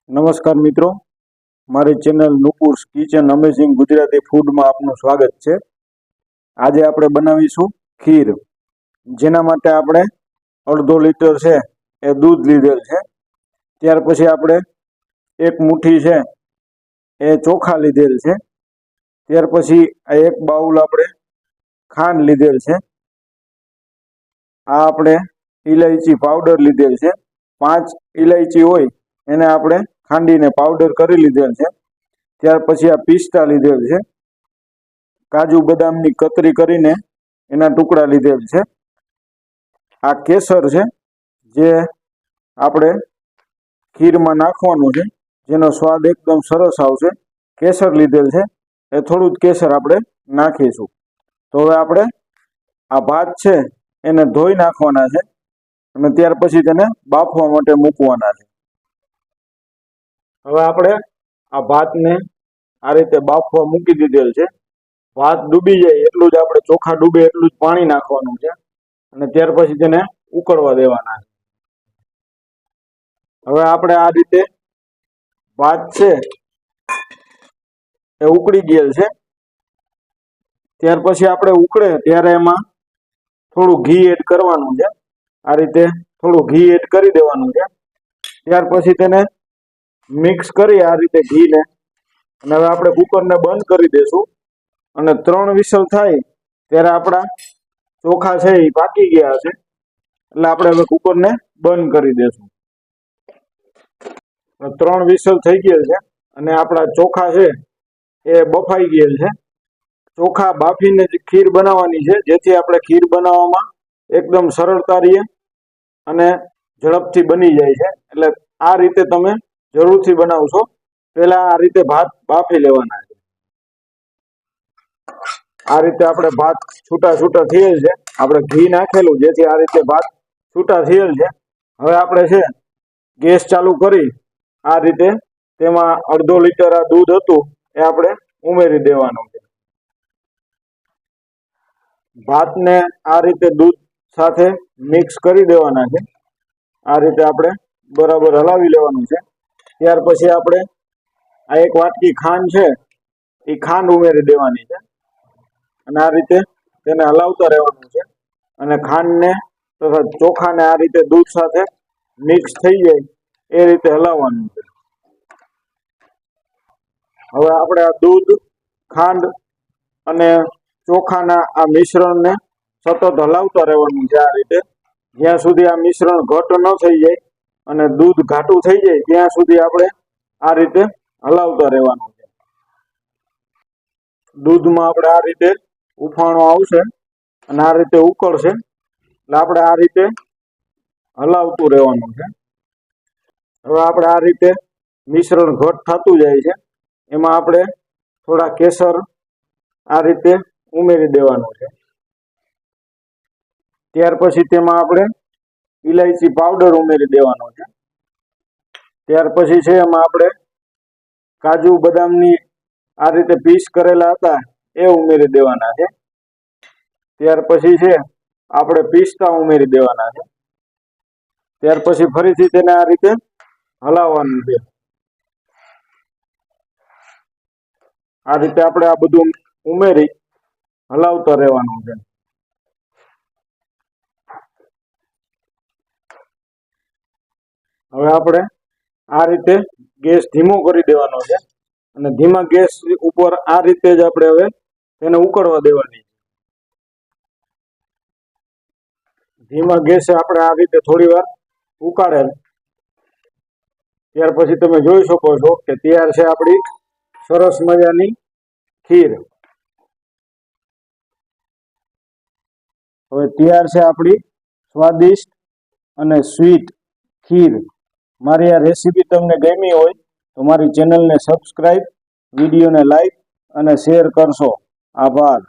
નમસ્કાર મિત્રો, મારી channel Nupur's kitchen amazing Gujarati ફૂડમાં આપનું સ્વાગત છે। આજે આપણે બનાવીશું ખીર, જેના માટે આપણે અડધો લીટર છે એ દૂધ લીધેલ છે। ત્યાર પછી આપણે એક મુઠ્ઠી છે એ ચોખા લીધેલ છે। ત્યાર પછી આ એક બાઉલ આપણે ખાંડ લીધેલ છે। આ આપણે ઇલાયચી પાવડર લીધેલ છે। 5 ઇલાયચી હોય એને આપણે ખાંડીને પાવડર કરી લીધેલ છે। ત્યાર પછી આ પિસ્તા લીધેલ છે, કાજુ બદામની કતરી કરીને એના ટુકડા લીધેલ છે। આ કેસર છે, જે આપણે ખીરમાં નાખવાનું છે, જેનો સ્વાદ એકદમ સરસ આવશે। કેસર લીધેલ છે, એ થોડું જ કેસર આપણે નાખીશું। તો હવે આપણે આ ભાત છે એને ધોઈ નાખવાના છે અને ત્યાર પછી તેને બાફવા માટે મૂકવાના છે। હવે આપણે આ ભાતને આ રીતે બાફવા મૂકી દીધેલ છે। ભાત ડૂબી જાય એટલું જ આપણે ચોખા ડૂબે એટલું જ પાણી નાખવાનું છે અને ત્યાર પછી તેને ઉકળવા દેવાના છે। હવે આપણે આ રીતે ભાત છે એ ઉકળી ગયેલ છે। ત્યાર પછી આપણે ઉકળે ત્યારે એમાં થોડું ઘી એડ કરવાનું છે। આ રીતે થોડું ઘી એડ કરી દેવાનું છે। ત્યાર પછી તેને મિક્સ કરી આ રીતે ઘીને, અને હવે આપણે કુકરને બંધ કરી દેશું અને 3 વિસલ થાય ત્યારે આપણા ચોખા છે એ પાકી ગયા છે, એટલે આપણે હવે કુકરને બંધ કરી દેશું। 3 વિસલ થઈ ગયેલ છે અને આપણા ચોખા છે એ બફાઈ ગયેલ છે। ચોખા બાફીને જ ખીર બનાવવાની છે, જેથી આપણે ખીર બનાવવામાં એકદમ સરળતા રહે અને ઝડપથી બની જાય છે। એટલે આ રીતે તમે જરૂરથી બનાવશો। પહેલા આ રીતે ભાત બાફી લેવાના છે। આ રીતે આપણે ભાત છૂટા છૂટા થયેલ છે, આપણે ઘી નાખેલું જેથી આ રીતે ભાત છૂટા થયેલ છે। હવે આપણે છે ગેસ ચાલુ કરી આ રીતે તેમાં અડધો લીટર આ દૂધ હતું એ આપણે ઉમેરી દેવાનું છે। ભાતને આ રીતે દૂધ સાથે મિક્સ કરી દેવાના છે। આ રીતે આપણે બરાબર હલાવી લેવાનું છે। ત્યાર પછી આપણે આ એક વાટકી ખાંડ છે એ ખાંડ ઉમેરી દેવાની છે અને આ રીતે તેને હલાવતા રહેવાનું છે અને ખાંડને તથા ચોખાને આ રીતે દૂધ સાથે મિક્સ થઈ જાય એ રીતે હલાવવાનું છે। હવે આપણે આ દૂધ, ખાંડ અને ચોખાના આ મિશ્રણને સતત હલાવતા રહેવાનું છે, આ રીતે જ્યાં સુધી આ મિશ્રણ ઘટ ન થઈ જાય અને દૂધ ઘાટું થઈ જાય ત્યાં સુધી આપણે આ રીતે હલાવતા રહેવાનું છે। દૂધમાં આપણે આ રીતે ઉફાણો આવશે અને આ રીતે ઉકળશે, એટલે આપણે આ રીતે હલાવતું રહેવાનું છે। હવે આપણે આ રીતે મિશ્રણ ઘટ થતું જાય છે, એમાં આપણે થોડા કેસર આ રીતે ઉમેરી દેવાનું છે। ત્યાર પછી તેમાં આપણે ઇલાયચી પાવડર ઉમેરી દેવાનો છે। ત્યાર પછી છે એમાં આપણે કાજુ બદામની આ રીતે પીસ કરેલા હતા એ ઉમેરી દેવાના છે। ત્યાર પછી છે આપણે પિસ્તા ઉમેરી દેવાના છે। ત્યાર પછી ફરીથી તેને આ રીતે હલાવવાનું છે। આ રીતે આપણે આ બધું ઉમેરી હલાવતા રહેવાનું છે। હવે આપણે આ રીતે ગેસ ધીમો કરી દેવાનો છે અને ધીમા ગેસ ઉપર આ રીતે જ આપણે હવે તેને ઉકળવા દેવાની છે। ધીમા ગેસે આપણે આ રીતે થોડી વાર ઉકાળેલ, ત્યાર પછી તમે જોઈ શકો છો કે તૈયાર છે આપણી સરસ મજાની ખીર। હવે તૈયાર છે આપણી સ્વાદિષ્ટ અને સ્વીટ ખીર। મારી આ રેસીપી તમને ગમી હોય તો મારી ચેનલને સબસ્ક્રાઈબ, વિડીયોને લાઈક અને શેર કરશો। આભાર।